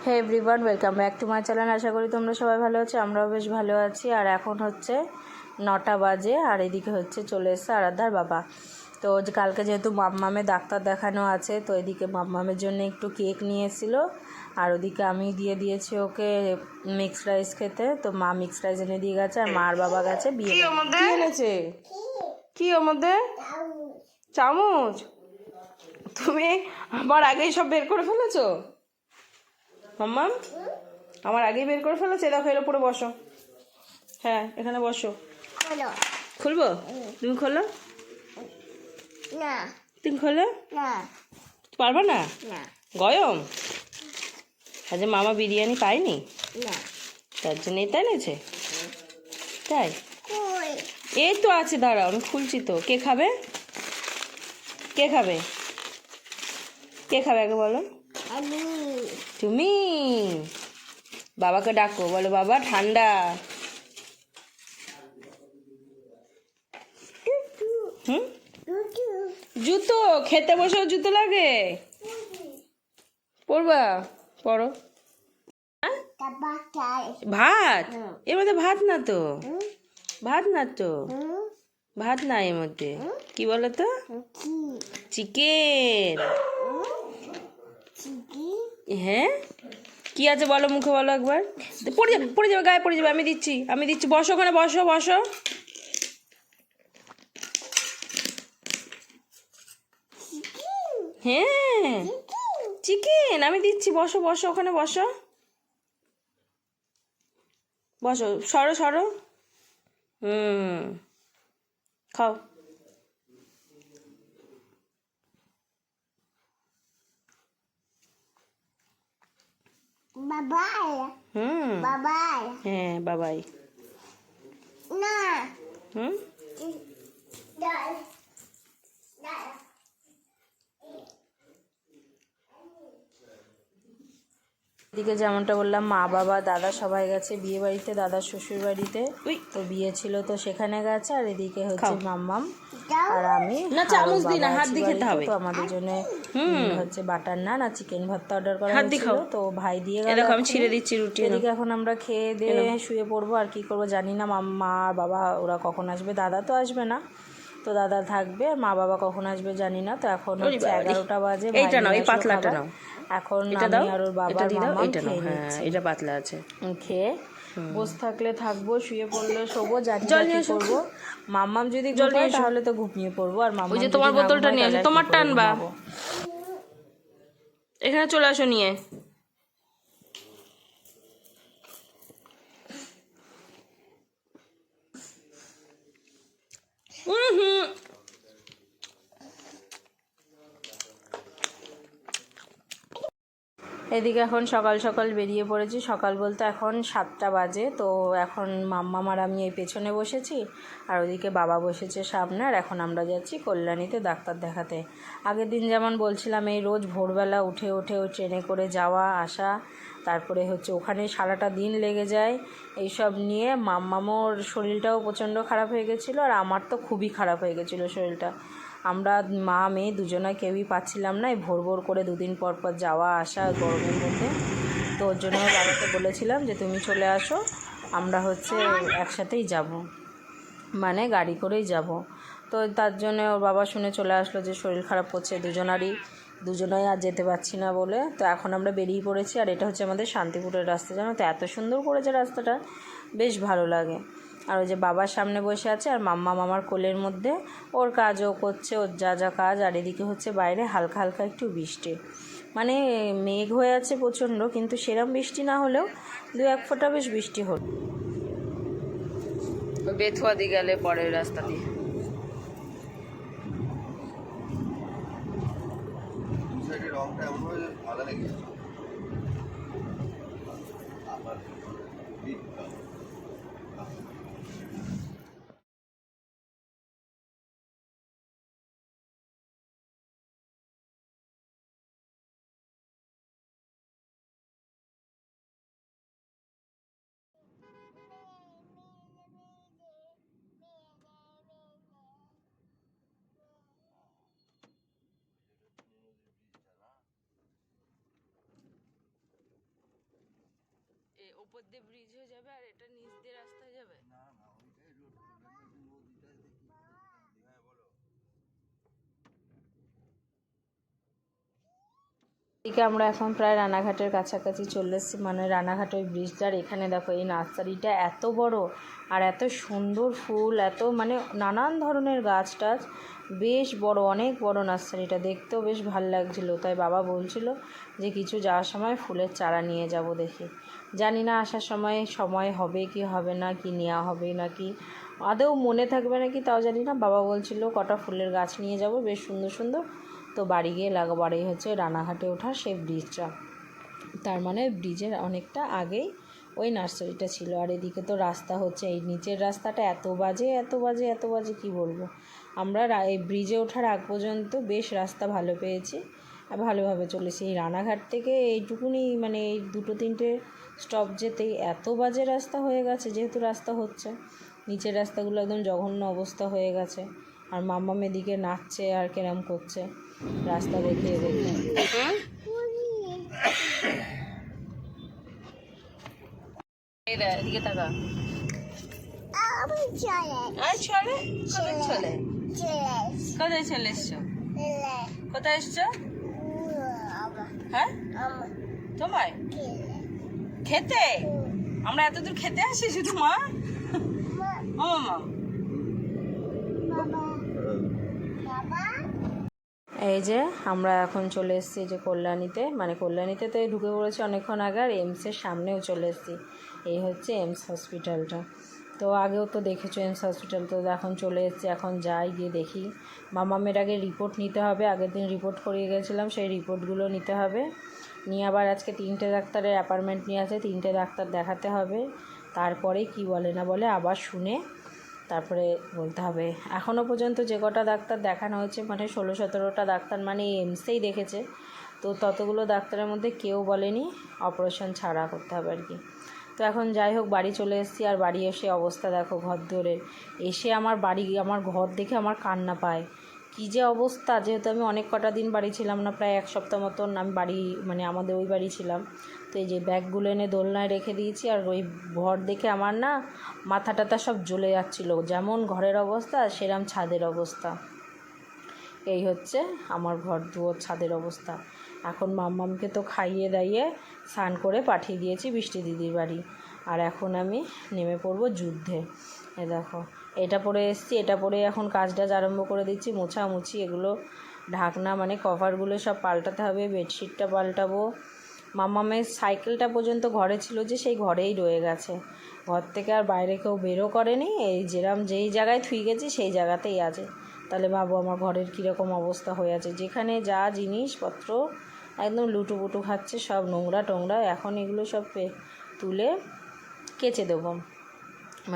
Hey everyone, welcome back to my channel. আশা করি তোমরা সবাই ভালো আছো, আমরাও বেশ ভালো আছি। আর এখন হচ্ছে 9টা বাজে, আর এদিকে হচ্ছে চলে এসছে আরাধ্যার বাবা। তো কালকে যেহেতু মাম্মামের ডাক্তার দেখানো আছে, তো এদিকে মাম্মামের জন্য একটু কেক নিয়ে এসেছিলো, আর ওদিকে আমি দিয়ে দিয়েছি ওকে মিক্সড রাইস খেতে। তো মা মিক্সড রাইস এনে দিয়ে গেছে, আর মার বাবা গেছে বিয়ে। কি এনেছে? কি ওর মধ্যে? চামচ? তুমি আমার আগেই সব বের করে ফেলেছো মাম্মাম? আমার আগেই বের করে ফেলেছে। দেখো এর উপরে বসো। হ্যাঁ, এখানে বসো। খুলবো? তুমি খোলো। না, তুমি খোলো। না, পারবে না? না, গয়ম আজ মামা বিরিয়ানি পায়নি, না। তার জন্য এটা এনেছে। তাই? কই? এই তো আছে, দাঁড়াও আমি খুলছি তো। কে খাবে? কে খাবে? কে খাবে আগে বলো। আমি। তুমি? বাবাকে ডাকো, বলো বাবা ঠান্ডা। হুম, দুধু। জুতো খেতে বসেও জুতো লাগে? পরবা? পরো। তাবাটাই। ভাত? এর মধ্যে ভাত না তো। হুম, ভাত না তো। হুম, ভাত না এর মধ্যে। কি বলো তো? কি? চিকেন। চিকি? হ্যাঁ, কি আছে বলো, মুখে বলো একবার। পড়ে যাবে গায়ে, পড়ে যাবে। আমি দিচ্ছি, আমি দিচ্ছি। বসো ওখানে, বসো বসো। চিকেন? হ্যাঁ, চিকেন? চিকেন আমি দিচ্ছি। বসো বসো ওখানে, বসো বসো। সরো সরো। হুম, খাও। বাবাই। হুম, বাবাই। হ্যাঁ বাবাই। না। হুম, ডাল। ডাল। এদিকে যেমনটা বললাম, মা বাবা দাদা সবাই গেছে বিয়ে বাড়িতে, দাদার শ্বশুর বাড়িতে। তো বিয়ে ছিল তো সেখানে গেছে। আর এদিকে হচ্ছে মাম্মাম আর আমি। না চামচ দিই না, হাত দিয়ে খেতে হবে। তো আমাদের জন্য হচ্ছে বাটার নান আর চিকেন ভাতটা অর্ডার করা হাত দিয়ে হয়েছিল। খাও। তো ভাই দিয়ে গেল। দেখো আমি ছিঁড়ে দিচ্ছি রুটি। এদিকে এখন আমরা খেয়ে দিয়ে শুয়ে পড়বো। আর কি করবো জানি না, মাম্মা আর বাবা ওরা কখন আসবে। দাদা তো আসবে না, তো দাদা থাকবে। আর মা বাবা কখন আসবে জানি না। তো এখন হচ্ছে 11টা বাজে। এইটা নাও, এই পাতলাটা নাও। এখন এটা আমি দাও, আর ওর বাবা মাম্মাম খেয়ে নিচ্ছি। এটা পাতলা আছে। খেয়ে বসে থাকলে থাকবো, শুয়ে পড়লে শোবো, জানি না কি করবো। মাম্মাম যদি ঘুমায় তাহলে তো ঘুমিয়ে পড়বো, আর মাম্মাম যদি তোমার না বোতলটা ঘুমায় নিয়ে তাহলে আসো, আর কি তোমার করে টানবা। ঘুমাবো। এখানে চলে আসো নিয়ে। এদিকে এখন সকাল সকাল বেরিয়ে পড়েছি। সকাল বলতে এখন 7টা বাজে। তো এখন মাম্মাম আর আমি এই পেছনে বসেছি, আর ওদিকে বাবা বসেছে সামনে। আর এখন আমরা যাচ্ছি কল্যাণীতে ডাক্তার দেখাতে। আগের দিন যেমন বলছিলাম, এই রোজ ভোরবেলা উঠে উঠে ওই ট্রেনে করে যাওয়া আসা, তারপরে হচ্ছে ওখানে সারাটা দিন লেগে যায়। এইসব নিয়ে মাম্মামোর শরীরটাও প্রচণ্ড খারাপ হয়ে গেছিলো, আর আমার তো খুবই খারাপ হয়ে গেছিলো শরীরটা। আমরা মা মেয়ে দুজনে কেউই পাচ্ছিলাম না এই ভোর ভোর করে দুদিন পর পর যাওয়া আসা গরমের মধ্যে। তো ওর জন্য বাবাকে বলেছিলাম যে তুমি চলে আসো, আমরা হচ্ছে একসাথেই যাব, মানে গাড়ি করেই যাব। তো তার জন্য ওর বাবা শুনে চলে আসলো যে শরীর খারাপ করছে দুজনেই আর যেতে পারছি না বলে। তো এখন আমরা বেরিয়ে পড়েছি। আর এটা হচ্ছে আমাদের শান্তিপুরের রাস্তা, জানো তো, এত সুন্দর করেছে রাস্তাটা, বেশ ভালো লাগে। আর ওই যে বাবার সামনে বসে আছে, আর মাম্মা মামার কোলের মধ্যে, ওর কাজও করছে, ওর যা যা কাজ। আর এদিকে হচ্ছে বাইরে হালকা হালকা একটু বৃষ্টি, মানে মেঘ হয়ে আছে প্রচণ্ড, কিন্তু সেরম বৃষ্টি না হলেও 2-1 ফোঁটা বেশ বৃষ্টি হল। বেথুয়া দিয়ে গেলে পরের রাস্তা দিয়ে। রংটা এমন ভালো লেগেছে। উপর দিয়ে ব্রিজ হয়ে যাবে আর এটা নিচ দিয়ে রাস্তা যাবে। না না ওইটাই রোড নদীটা দেখি। হ্যাঁ বলো। এদিকে আমরা এখন প্রায় রানাঘাটের কাছাকাছি চলে এসেছি, মানে রানাঘাট ওই ব্রিজটার এখানে দেখো এই নার্সারিটা এত বড় আর এত সুন্দর ফুল, এত মানে নানান ধরনের গাছ টাছ, বেশ বড়, অনেক বড় নার্সারিটা, দেখতেও বেশ ভালো লাগছিলো। তাই বাবা বলছিল যে কিছু যাওয়ার সময় ফুলের চারা নিয়ে যাব দেখি। জানি না আসার সময় হবে কি হবে না, কি নেওয়া হবে নাকি আদৌ মনে থাকবে নাকি তাও জানি না। বাবা বলছিল কটা ফুলের গাছ নিয়ে যাব বেশ সুন্দর সুন্দর। তো বাড়ি গিয়ে লাগাবার এই হচ্ছে রানাঘাটে ওঠার সেই ব্রিজটা, তার মানে ব্রিজের অনেকটা আগেই ওই নার্সারিটা ছিল। আর এদিকে তো রাস্তা হচ্ছে, এই নিচের রাস্তাটা এত বাজে কি বলবো। আমরা এই ব্রিজে ওঠার আগ পর্যন্ত বেশ রাস্তা ভালো পেয়েছি আর ভালোভাবে চলেছি। এই রানাঘাট থেকে এইটুকুনি মানে এই 2-3টে স্টপ যেতেই এত বাজে রাস্তা হয়ে গেছে, যেহেতু রাস্তা হচ্ছে নিচের রাস্তাগুলো একদম জঘন্য অবস্থা হয়ে গেছে। আর মাম্মাম এদিকে নাচছে আর কেরম করছে রাস্তা দেখে দেখে। এই দেখ এদিকে তাকা। আমি চলে আর চলে কোথায় চলে? চলে কোথায় চলে এসছো? চলে কোথায় এসছো? আমার হ্যাঁ আমার তোমায় খেলে খেতে? আমরা এতদূর খেতে আসি শুধু মা? ও মা বাবা বাবা এই যে আমরা এখন চলে এসেছি যে কল্যাণীতে, মানে কল্যাণীতে তো ঢুকে পড়েছি অনেকক্ষণ আগে, আর এমসের সামনেও চলে এসেছি। এই হচ্ছে এমস হসপিটালটা, তো আগেও তো দেখেছো এমস হসপিটাল, তো এখন চলে এসেছি। এখন যাই গিয়ে দেখি, মামামের আগে রিপোর্ট নিতে হবে, আগের দিন রিপোর্ট করিয়ে গেছিলাম, সেই রিপোর্টগুলো নিতে হবে। নিয়ে আবার আজকে 3টে ডাক্তারের অ্যাপয়েন্টমেন্ট নিয়ে আছে, 3টে ডাক্তার দেখাতে হবে। তারপরে কি বলে না বলে আবার শুনে তারপরে বলতে হবে। এখনও পর্যন্ত যে কটা ডাক্তার দেখানো হয়েছে মানে 16-17টা ডাক্তার মানে এমসেই দেখেছে, তো ততগুলো ডাক্তারের মধ্যে কেউ বলেনি অপারেশন ছাড়া করতে হবে আর কি। তো এখন যাই হোক বাড়ি চলে এসেছি, আর বাড়ি এসে অবস্থা দেখো ঘর দৌড়ের। এসে আমার ঘর দেখে আমার কান্না পায়, কী যে অবস্থা। যেহেতু আমি অনেক কটা দিন বাড়ি ছিলাম না, প্রায় 1 সপ্তাহ মতন আমি বাড়ি মানে আমাদের ওই বাড়ি ছিলাম। তো এই যে ব্যাগগুলো এনে দোলনায় রেখে দিয়েছি, আর ওই ঘর দেখে আমার না মাথা টাথা সব জ্বলে যাচ্ছিলো, যেমন ঘরের অবস্থা সেরকম ছাদের অবস্থা। এই হচ্ছে আমার ঘর দুয়ার ছাদের অবস্থা। এখন মাম্মামকে তো খাইয়ে দাইয়ে স্নান করে পাঠিয়ে দিয়েছি বৃষ্টি দিদির বাড়ি, আর এখন আমি নেমে পড়বো যুদ্ধে। এ দেখো এটা পরে এসেছি, এটা পরে এখন কাজটা আরম্ভ করে দিচ্ছি, মোছামুছি এগুলো ঢাকনা মানে কভারগুলো সব পাল্টাতে হবে, বেডশিটটা পাল্টাবো। মাম্মামের সাইকেলটা পর্যন্ত ঘরে ছিল, যে সেই ঘরেই রয়ে গেছে, ঘর থেকে আর বাইরে কেউ বেরো করেনি, এই যেই জায়গায় থুই গেছি সেই জায়গাতেই আছে। তাহলে ভাবো আমার ঘরের কীরকম অবস্থা হয়ে আছে, যেখানে যা জিনিসপত্র একদম লুটুপুটু খাচ্ছে, সব নোংরা টোংরা। এখন এগুলো সব তুলে কেচে দেবো।